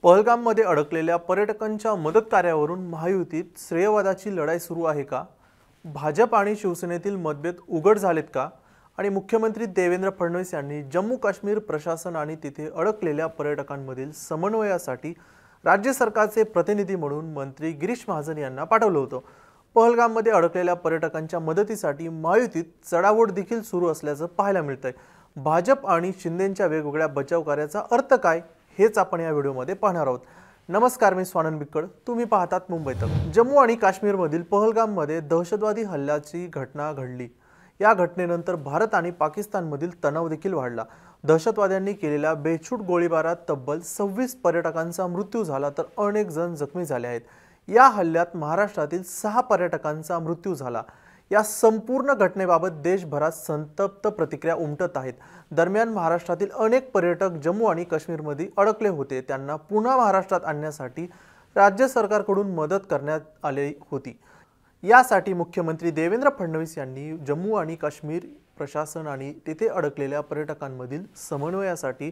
पहलगाममध्ये अडकलेल्या पर्यटकांच्या मदत कार्यावरून महायुतीत श्रेयवादाची लढाई सुरू आहे का? भाजप आणि शिवसेनेतील मतभेद उघड झालेत का? आणि मुख्यमंत्री देवेंद्र फडणवीस यांनी जम्मू काश्मीर प्रशासन आणि तिथे अडकलेल्या पर्यटकांमधील समन्वयासाठी राज्य सरकारचे प्रतिनिधी म्हणून मंत्री गिरीश महाजन यांना पाठवलं होतं। पहलगाममध्ये अडकलेल्या पर्यटकांच्या मदतीसाठी महायुतीत चढाओढ देखील सुरू असल्याचं पाहायला मिळतंय। भाजप आणि शिंदेंच्या वेगवेगळ्या बचाव कार्याचा अर्थ काय हेच आपण या व्हिडिओमध्ये पाहणार आहोत। नमस्कार, मी स्वानंद बिक्कड, तुम्ही पाहतात मुंबई तक। जम्मू आणि काश्मीरमधील पहलगाममध्ये दहशतवादी हल्ल्याची घटना घडली। या घटनेनंतर भारत आणि पाकिस्तानमधील तणाव देखील वाढला। दहशतवाद्यांनी केलेल्या बेछूट गोळीबारात तब्बल 26 पर्यटकांचा मृत्यू झाला तर अनेक जण जखमी झाले आहेत। या हल्ल्यात महाराष्ट्रातील 6 पर्यटकांचा मृत्यू झाला। या संपूर्ण घटनेबाबत देशभरात संतप्त प्रतिक्रिया उमटत आहेत। दरम्यान महाराष्ट्रातील अनेक पर्यटक जम्मू आणि काश्मीरमध्ये अडकले होते, त्यांना पुन्हा महाराष्ट्रात आणण्यासाठी राज्य सरकारकडून मदत करण्यात आली होती। यासाठी मुख्यमंत्री देवेंद्र फडणवीस यांनी जम्मू आणि काश्मीर प्रशासन आणि तेथे अडकलेल्या पर्यटकांमधील समन्वयासाठी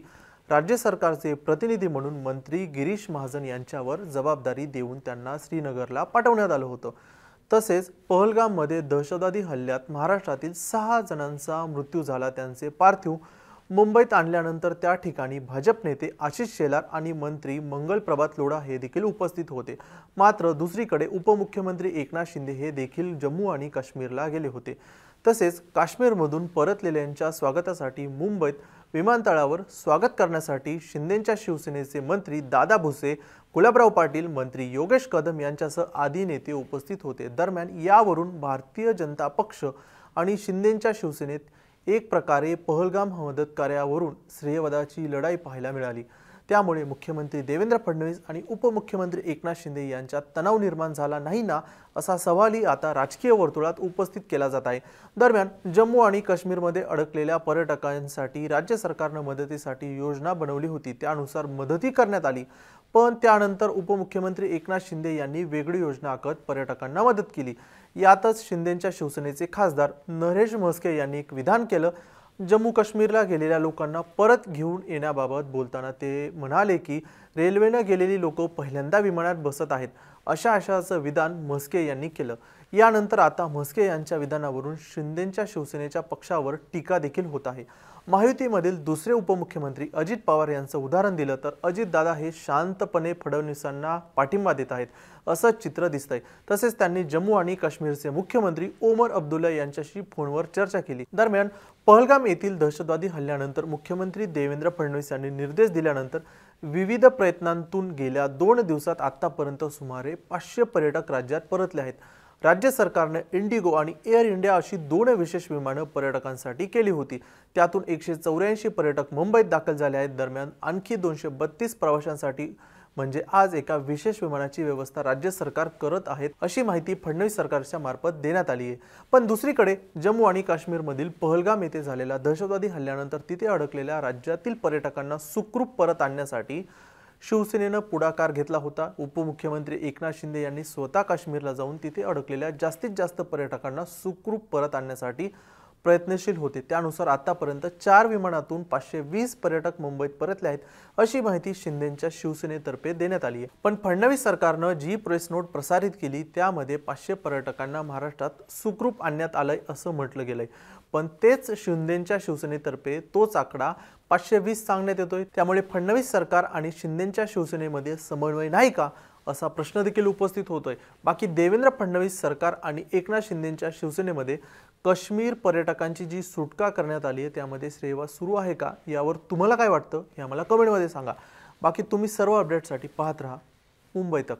राज्य सरकारचे प्रतिनिधी म्हणून मंत्री गिरीश महाजन यांच्यावर जबाबदारी देऊन त्यांना श्रीनगरला पाठवण्यात आलं होतं। तसेच पहलगाममध्ये दहशतवादी हल्ल्यात महाराष्ट्रातील 6 जणांचा मृत्यू झाला। त्यांचे पार्थिव मुंबईत आणल्यानंतर त्या ठिकाणी भाजप नेते आशिष शेलार आणि मंत्री मंगल प्रभात लोढा हे देखील उपस्थित होते। मात्र दुसरीकडे उपमुख्यमंत्री एकनाथ शिंदे हे देखील जम्मू आणि काश्मीरला गेले होते। तसेच काश्मीरमधून परतलेल्यांच्या स्वागतासाठी मुंबईत विमानतळावर स्वागत करण्यासाठी शिंदेंच्या शिवसेनेचे मंत्री दादा भुसे, गुलाबराव पाटील, मंत्री योगेश कदम यांच्यासह आदी नेते उपस्थित होते। दरम्यान यावरून भारतीय जनता पक्ष आणि शिंदेंच्या शिवसेनेत एक प्रकारे पहलगाम मदत कार्यावरून श्रेयवादाची लढाई पाहायला मिळाली। त्यामुळे मुख्यमंत्री देवेंद्र फडणवीस आणि उपमुख्यमंत्री एकनाथ शिंदे यांच्यात तणाव निर्माण झाला नाही ना, असा सवालही आता राजकीय वर्तुळात उपस्थित केला जात आहे। दरम्यान जम्मू आणि काश्मीरमध्ये अडकलेल्या पर्यटकांसाठी राज्य सरकारने मदतीसाठी योजना बनवली होती, त्यानुसार मदतही करण्यात आली। पण त्यानंतर उपमुख्यमंत्री एकनाथ शिंदे यांनी वेगळी योजना आखत पर्यटकांना मदत केली। यातच शिंदेंच्या शिवसेनेचे खासदार नरेश म्हस्के यांनी एक विधान केलं। जम्मू काश्मीरला गेलेल्या लोकांना परत घेऊन येण्याबाबत बोलताना ते म्हणाले की रेल्वेने गेलेली लोक पहिल्यांदा विमानात बसत आहेत, अशाचं विधान म्हस्के यांनी केलं। यानंतर आता म्हस्के यांच्या विधानावरून शिंदेंच्या शिवसेनेच्या पक्षावर टीका देखील होत आहे। महायुतीमधील दुसरे उपमुख्यमंत्री अजित पवार यांचं उदाहरण दिलं तर अजितदादा हे शांतपणे फडणवीसांना पाठिंबा देत आहेत असं चित्र दिसतंय। तसेच त्यांनी जम्मू आणि काश्मीरचे मुख्यमंत्री ओमर अब्दुल्ला यांच्याशी फोनवर चर्चा केली। दरम्यान पहलगाम येथील दहशतवादी हल्ल्यानंतर मुख्यमंत्री देवेंद्र फडणवीस यांनी निर्देश दिल्यानंतर विविध प्रयत्नांतून गेल्या 2 दिवसात आतापर्यंत सुमारे 500 पर्यटक राज्यात परतले आहेत। राज्य सरकारने इंडिगो आणि एअर इंडिया अशी 2 विशेष विमानं पर्यटकांसाठी केली होती। त्यातून 184 पर्यटक मुंबईत दाखल झाले आहेत। दरम्यान आणखी 232 प्रवाशांसाठी म्हणजे आज एका विशेष विमानाची व्यवस्था राज्य सरकार करत आहेत, अशी माहिती फडणवीस सरकारच्या मार्फत देण्यात आली आहे। पण दुसरीकडे जम्मू आणि काश्मीरमधील पहलगाम येथे झालेल्या दहशतवादी हल्ल्यानंतर तिथे अडकलेल्या राज्यातील पर्यटकांना सुखरूप परत आणण्यासाठी शिवसेनेने पुढाकार घेतला होता। उपमुख्यमंत्री एकनाथ शिंदे यांनी स्वतः काश्मीरला जाऊन तिथे अडकलेल्या जास्तीत जास्त पर्यटकांना सुखरूप परत आणण्यासाठी प्रयत्नशील होते। त्यानुसार आतापर्यंत 4 विमानातून 520 पर्यटक मुंबईत परतले आहेत, अशी माहिती शिंदेंच्या शिवसेनेतर्फे देण्यात आली आहे। पण फडणवीस सरकारने जी प्रेस नोट प्रसारित केली त्यामध्ये 500 पर्यटकांना महाराष्ट्रात सुखरूप आणण्यात आलंय असं म्हटलं गेलंय। पण तेच शिंदेंच्या शिवसेनेतर्फे तोच आकडा 520 सांगण्यात येतोय। त्यामुळे फडणवीस सरकार आणि शिंदेंच्या शिवसेनेमध्ये समन्वय नाही का, असा प्रश्न देखील उपस्थित होतोय। बाकी देवेंद्र फडणवीस सरकार आणि एकनाथ शिंदेंच्या शिवसेनेमध्ये काश्मीर पर्यटकांची जी सुटका करण्यात आली आहे त्यामध्ये श्रेयवाद सुरू आहे का, यावर तुम्हाला काय वाटतं हे आम्हाला कमेंटमध्ये सांगा। बाकी तुम्ही सर्व अपडेटसाठी पाहत राहा मुंबई तक।